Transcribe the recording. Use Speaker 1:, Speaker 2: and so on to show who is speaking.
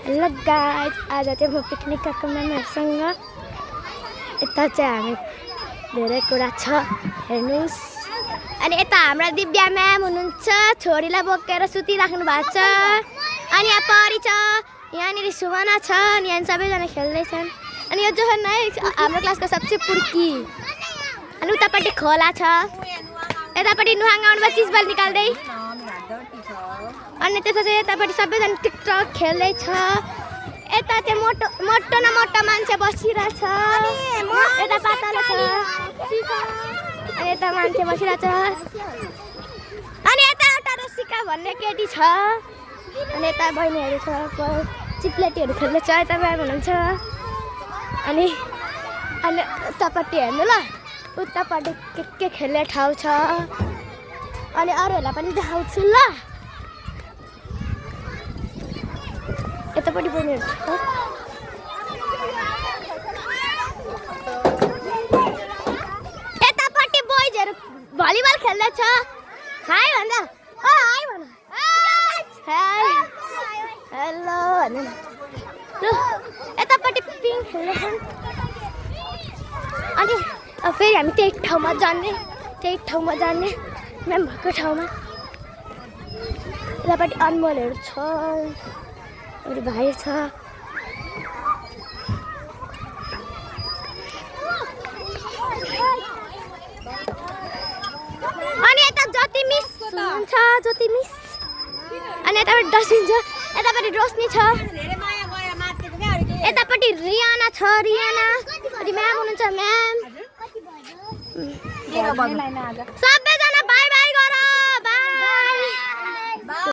Speaker 1: Hello guys, आज चाहिँ म पिकनिक गएको म्यामहरुसँग। यता चाहिँ हामी धेरै कुरा छ हेर्नुस्। अनि यता हाम्रा दिव्या म्याम हुनुहुन्छ, छोरीलाई बोकेर सुतिराख्नु भएको छ। अनि यहाँ परी छ, यहाँनिर सुमना छ, अनि यहाँ सबैजना खेल्दैछन्। अनि यो जोहन है हाम्रो क्लासको सबसे पुर्की। अनि उतापट्टि खोला छ, यतापट्टि नुहाङ आउनुभयो चिजबल निकाल्दै। अनि त्यसपछि यतापट्टि सबैजना टिकटक खेल्दैछ। यता चाहिँ मोटो न मोटो मान्छे बसिरहेछ, यता पातलो छ, अनि यता मान्छे बसिरहेछ। अनि यता एउटा रसिका भन्ने केटी छ, अनि यता बहिनीहरू छ, चिप्लेटीहरू खेल्दैछ। यता म्याम हुनुहुन्छ। अनि उतापट्टि हेर्नु ल, उतापट्टि के खेल्ने ठाउँ छ। अनि अरूहरूलाई पनि देखाउँछु ल। यतापट्टि बहिनीहरू छ, यतापट्टि बोइजहरू भलिबल खेल्दैछ। हाई भन्दा, हाई भन, हाई, हेलो भन्नु ल। यतापट्टि पिङ खेल्दैछन्। अनि फेरि हामी त्यही ठाउँमा जाने म्याम भएको ठाउँमा। यतापट्टि अनमोलहरू छ, मेरो भाइ छ। अनि यता ज्योति मिस हुनुहुन्छ, ज्योति मिस। अनि यतापट्टि डस्टबिन छ, यतापट्टि रोशनी छ, यतापट्टि रियाना छ, रियाना। अनि म्याम हुनुहुन्छ, म्याम। सबै